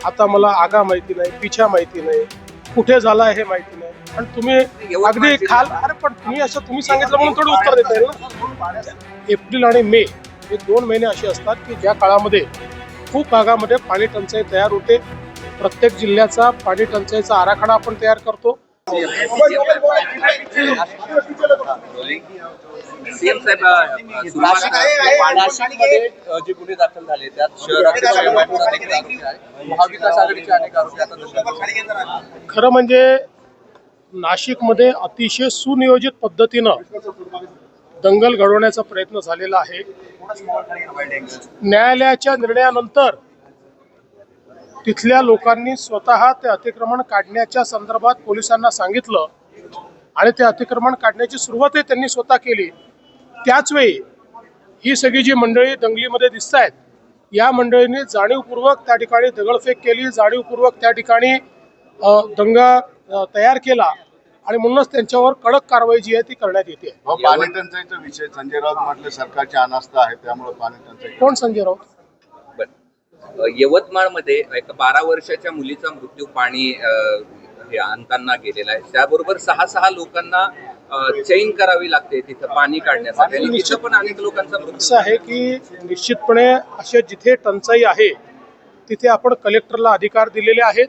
आता मला आगा माहिती नाही, पिछा माहिती नाही, कुठे झाला हे माहिती नाही. आणि तुम्ही अगदी खाल अरे पण तुम्ही सांगितलं म्हणून थोडं उत्तर देता येईल ना. एप्रिल आणि मे हे 2 महिने असे असतात की ज्या काळामध्ये खूप भागामध्ये पाणी टंचाई तयार होते. प्रत्येक जिल्ह्याचा पाणी टंचाईचा आराखडा आपण तयार करतो. सीएम साहेब नाशिकमध्ये जे गुन्हे दाखल झाले त्यात शहरातील महाविकास आघाडीचे अनेक आरोपी आता खरं म्हणजे नाशिकमध्ये अतिशय सुनियोजित पद्धतीनं दंगल घडवण्याचा प्रयत्न झालेला आहे. न्यायालयाच्या निर्णयानंतर तिथल्या लोकांनी स्वतः ते अतिक्रमण काढण्याच्या संदर्भात पोलिसांना सांगितलं आणि ते अतिक्रमण काढण्याची सुरुवातही त्यांनी स्वतः केली. त्याच वेळी ही सगळी जी मंडळी दंगलीमध्ये दिसत आहेत या मंडळींनी जाणीवपूर्वक त्या ठिकाणी दगडफेक केली, जाणीवपूर्वक त्या ठिकाणी दंगा तयार केला आणि म्हणूनच त्यांच्यावर कडक कारवाई जी आहे ती करण्यात येते. पाणी टंचाईचा विषय संजय राऊत म्हटलं सरकारची अनास्था आहे त्यामुळे पाणी टंचाई. कोण संजय राऊत? यवतमाळमध्ये एका 12 वर्षाच्या मुलीचा मृत्यू पाणी आणताना गेलेला आहे. त्याबरोबर 6 लोकांना चैन करावी लागते तिथं पाणी काढण्यासाठी. निश्चित पण अनेक लोकांचा मृत्यू असं आहे की निश्चितपणे अशा जिथे टंचाई आहे तिथे आपण कलेक्टरला अधिकार दिलेले आहेत.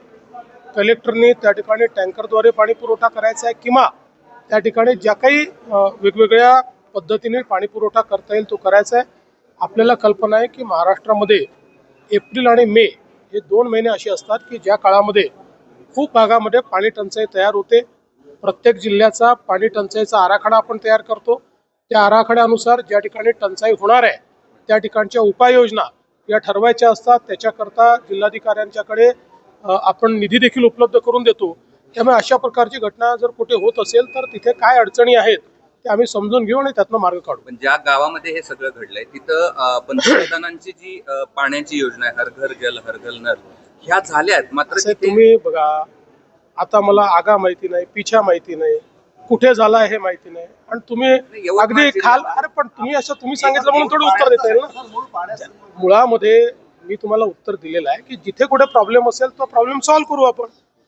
कलेक्टरने त्या ठिकाणी टँकरद्वारे पाणी पुरवठा करायचा आहे किंवा त्या ठिकाणी ज्या काही वेगवेगळ्या पद्धतीने पाणी पुरवठा करता येईल तो करायचा आहे. आपल्याला कल्पना आहे की महाराष्ट्रामध्ये एप्रिल आणि मे हे 2 महिने असे असतात की ज्या काळामध्ये खूप भागामध्ये पाणी टंचाई तयार होते. प्रत्येक जिल्ह्याचा पाणी टंचाईचा आराखडा आपण तयार करतो. त्या आराखड्यानुसार ज्या ठिकाणी टंचाई होणार आहे त्या ठिकाणच्या उपाययोजना या ठरवायच्या असतात. त्याच्याकरता जिल्हाधिकाऱ्यांच्याकडे आपण निधी देखील उपलब्ध करून देतो. त्यामुळे अशा प्रकारची घटना जर कुठे होत असेल तर तिथे काय अडचणी आहेत ते आम्ही समजून घेऊ आणि त्यातनं मार्ग काढू. पण ज्या गावामध्ये हे सगळं घडलंय तिथं पंतप्रधानांची जी पाण्याची योजना आहे हर घर जल हर घर नल ह्या झाल्यात. मात्र तुम्ही बघा आता मला आगा माहिती नाही, पिछा माहिती नाही, कुठे झाला हे माहिती नाही. आणि तुम्ही अगदी खाल अरे पण तुम्ही सांगितलं म्हणून थोडं उत्तर देता येईल ना. मुळामध्ये मी तुम्हाला उत्तर दिलेलं आहे की जिथे कुठे प्रॉब्लेम असेल तो प्रॉब्लेम सॉल्व्ह करू आपण.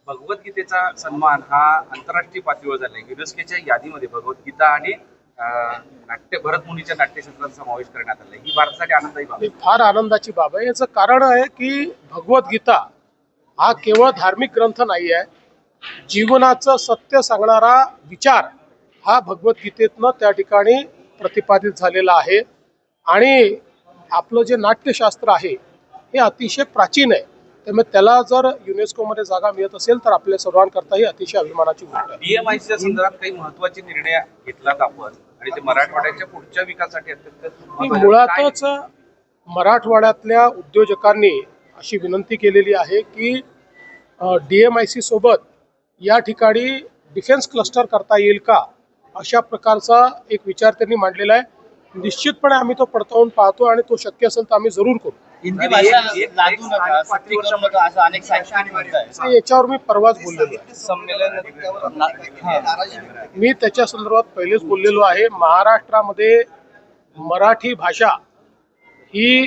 भगवद्गीतेचा सन्मान हा आंतरराष्ट्रीय पातळीवर झालाय. युनेस्कोच्या यादीमध्ये भगवद्गीता आणि भरत मुनीच्या नाट्यशास्त्राचा समावेश करण्यात आलाय. ही भारतासाठी आनंदाची बाब आहे. फार आनंदाची बाब आहे. याचं कारण आहे की भगवद्गीता हा केवळ धार्मिक ग्रंथ नाही आहे. जीवनाचं सत्य सांगणारा विचार हा भगवद्गीतेतनं त्या ठिकाणी प्रतिपादित झालेला आहे. आणि आपलं जे नाट्यशास्त्र आहे हे अतिशय प्राचीन आहे. त्यामुळे त्याला जर युनेस्कोमध्ये जागा मिळत असेल तर आपल्या सर्वांकरता ही अतिशय अभिमानाची गोष्ट आहे. डीएमआयसीच्या संदर्भात काही महत्त्वाचे निर्णय घेतलात आपण आणि ते मराठवाड्याच्या पुढच्या विकासासाठी अत्यंत मुळातच मराठवाड्यातल्या उद्योजकांनी अशी विनंती केलेली आहे की DMIC सोबत या ठिकाणी डिफेन्स क्लस्टर करता येईल का अशा प्रकारचा एक विचार त्यांनी मांडलेला आहे. निश्चितपणे आम्ही तो पडताळून पाहतो आणि तो शक्य असेल तर आम्ही जरूर करू. हिंदी भाषा लादू नका, सक्ती करू नका असं अनेक साहित्य याच्यावर मी परवाच बोललेलो आहे. संमेलन मी त्याच्या संदर्भात पहिलेच बोललेलो आहे. महाराष्ट्रामध्ये मराठी भाषा ही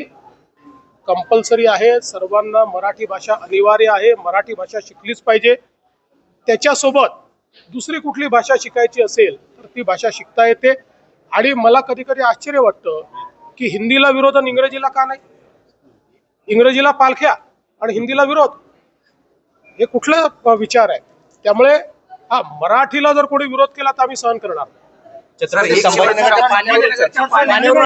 कंपल्सरी आहे. सर्वांना मराठी भाषा अनिवार्य आहे. मराठी भाषा शिकलीच पाहिजे. त्याच्यासोबत दुसरी कुठली भाषा शिकायची असेल तर ती भाषा शिकता येते. आणि मला कधी कधी आश्चर्य वाटतं की हिंदीला विरोध आणि इंग्रजीला का नाही. इंग्रजीला पालख्या आणि हिंदीला विरोध हे कुठला विचार आहे. त्यामुळे मराठीला जर कोणी विरोध केला तर आम्ही सहन करणार. संभाजीनगर